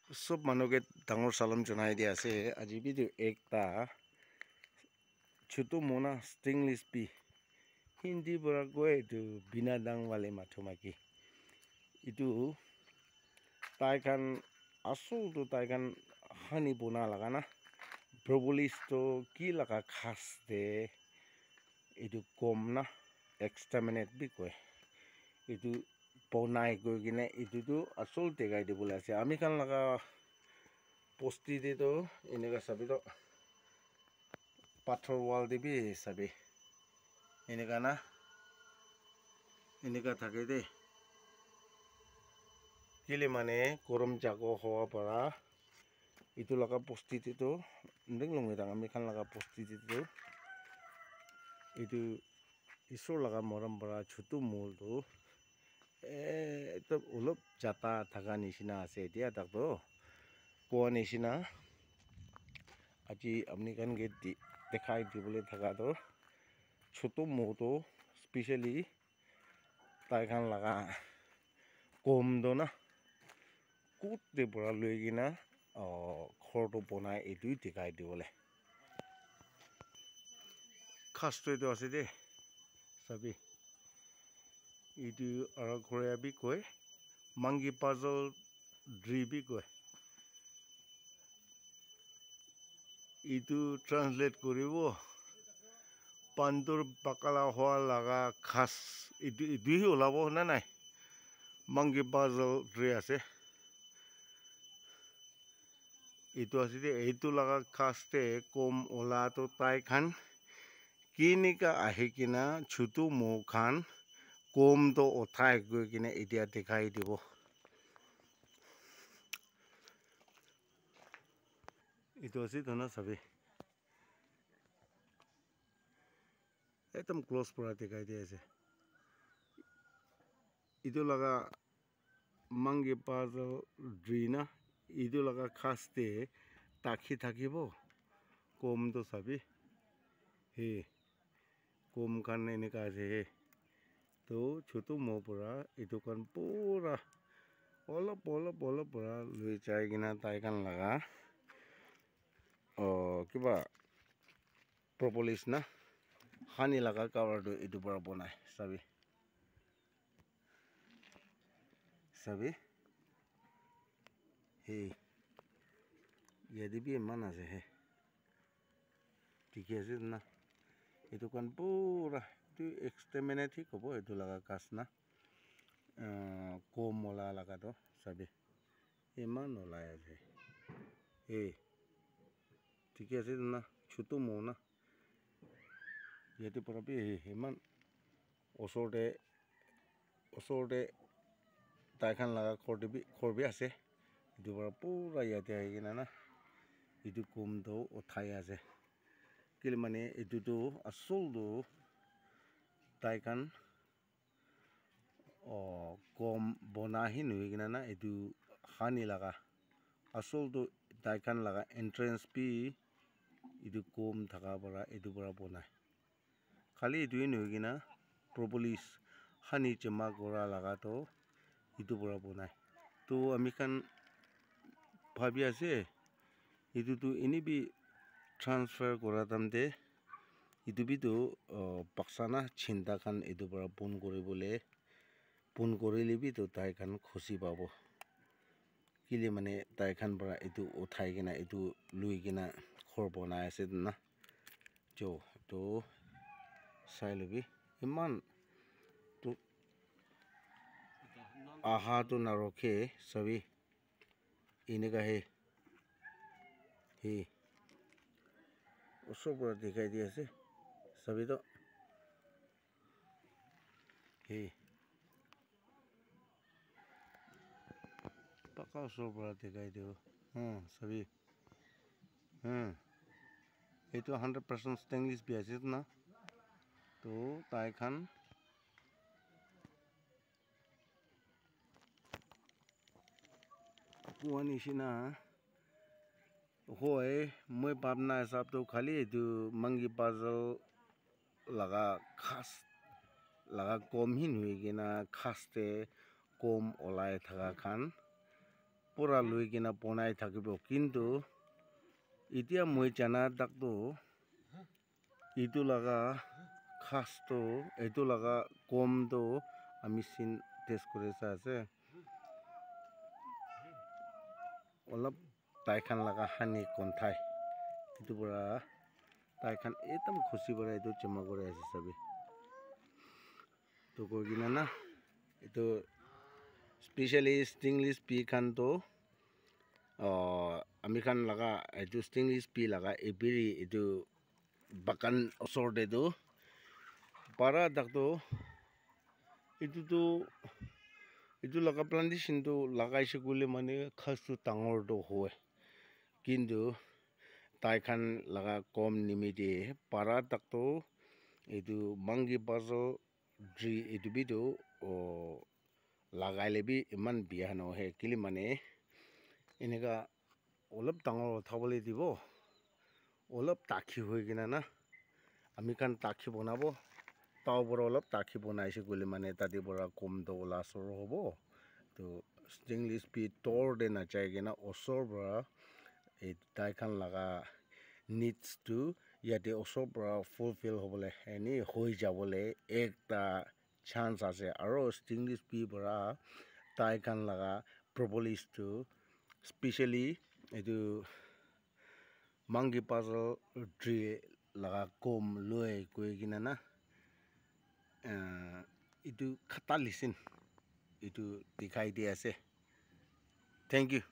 Sub manoget dangor salam jonai dia ase aji video ekta chutu mona stingless pi hindi bora goe tu bina dang wale mathumaki itu tai kan asul tu tai kan hani bona laga na propolis to ki laga khas de itu kom na exterminate bi koe itu ponai go gine itu tu asul tegai de bola ase ami kan laga posti de to eneka sabi to pathor wall de bi sabi eneka na eneka thake de kile mane korom jago howa para itu laga posti de to ndeng long eta ami kan laga posti de to itu isor laga moram para chutu mul tu itu ulop jata thaka nishina ase dia tak to koa nishina aji amni kan ge dekhai dibole thaka to chutu mu to specially tai kan laga kom do na kut de bora loigina khor to bonai etu dekhai dibole khas to ase de sabi itu ara korea bi koi mangi puzzle dri bi koi itu translate koribo pandur bakala hoa laga khas itu hi olabo na nai mangi puzzle dri ase itu ase de itu laga khas te kom ola to tai khan kinika ahikina chutu mo khan kom to othai go kina etia dekhai dibo itu ase to na sabi ekdam close pura dekhai di ase itu laga mangi puzzle dri na itu laga khas te takhi thakibo kom to sabi he kom kan eneka ase to chutu mo pura itu kan pura olop pura lui chai gina tai kan laga kiba propolis na hani laga cover do itu pura bonai sabi he yadi bi man ase he ঠিক আছে না itu kan pura itu exterminate hi kobo itu laga kas na kom mola laga to sabi iman olai ase ঠিক আছে না chutu mo na yati pura bi iman osorde tai khan laga khor bi ase itu pura yate aigina na itu kom do uthai ase kile mane itu tu asul do tai kan kom bona hi nui gina na itu hani laga asul do tai kan laga entrance bi itu kom thaka para itu para bonai khali itu nui gina propolis hani chema gora laga to itu para bonai to ami kan bhabi ase itu tu ini bi transfer kora tamde itu bi tu baksa na chinta khan itu para pon koribole pon korile bi tu tai khan khushi pabo kile mane tai khan para itu uthai gina itu lui gina khor bonai ase na jo to sai lobi iman tu aha to na rokhe sabi ineka he उसो पूरा दिखाई दिया से सभी तो हे पक्का उसो पूरा दिखाई दियो सभी ये तो 100% स्टेनलेस भी है ना तो ताई खान कुआनिशिना होए मैं पापना हिसाब तो खाली जो मंगी puzzle लगा खास लगा कम ही हुई कि ना खास ते कम ओलाय थका खान পৰা লৈ কিনে বনাই থাকিব কিন্তু এতিয়া মই জানা তাকতো এইটো লগা খাসটো এইটো লগা কমটো আমি চিন টেষ্ট কৰি চাই আছে অলপ তাইখান লগা হানি কন্ঠাই এইটো পৰা তাইখান একদম খুশি পৰা এইটো জমা কৰি আছে চাবি তো কৈ কিনা না এইটো স্পেচিয়েলি ষ্টিংলিছ পি খানটো আমি খান লগা এইটো ষ্টিংলিছ পি লগা এবিৰি এইটো বাগান ওচৰতে এইটো পাৰা তাকতো এইটো লগা প্লান্টেশ্যনটো লগাইছে গ'লে মানে খাসটো ডাঙৰটো হয় কিন্তু তাইখান লগা কম নিমিতে পাৰা তাকতো এইটো মাংগি বাজল ড্ৰি এইটো বিটো লাগাই লেবি ইমান বিয়া নহয় কেলে মানে এনেকা অলপ ডাঙৰ উঠাবলৈ দিব অলপ টাকি হৈ কিনে না আমি খান টাকি বনাব তাৰ পৰা অলপ টাকি বনাইছে গ'লে মানে তাতে পৰা কমটো লাচৰ হ'ব তো ষ্টিংলিছ পি তৰ দে নাযায় কিনে ওচৰৰ পৰা এই তাইখান লগা নিডছটো ইয়াতে ওচৰৰ পৰা ফুলফিল হ'বলৈ এনে হৈ যাবলৈ একটা চান্স আছে আৰু ষ্টিংলিছ পি পৰা তাইখান লগা প্ৰপলিছটো স্পেচিয়েলি এইটো মাংগি পাজল ড্ৰি লগা কম লৈ গৈ কিনে না এইটো খাটা লিচিন এইটো দেখাই দি আছে থেংক ইউ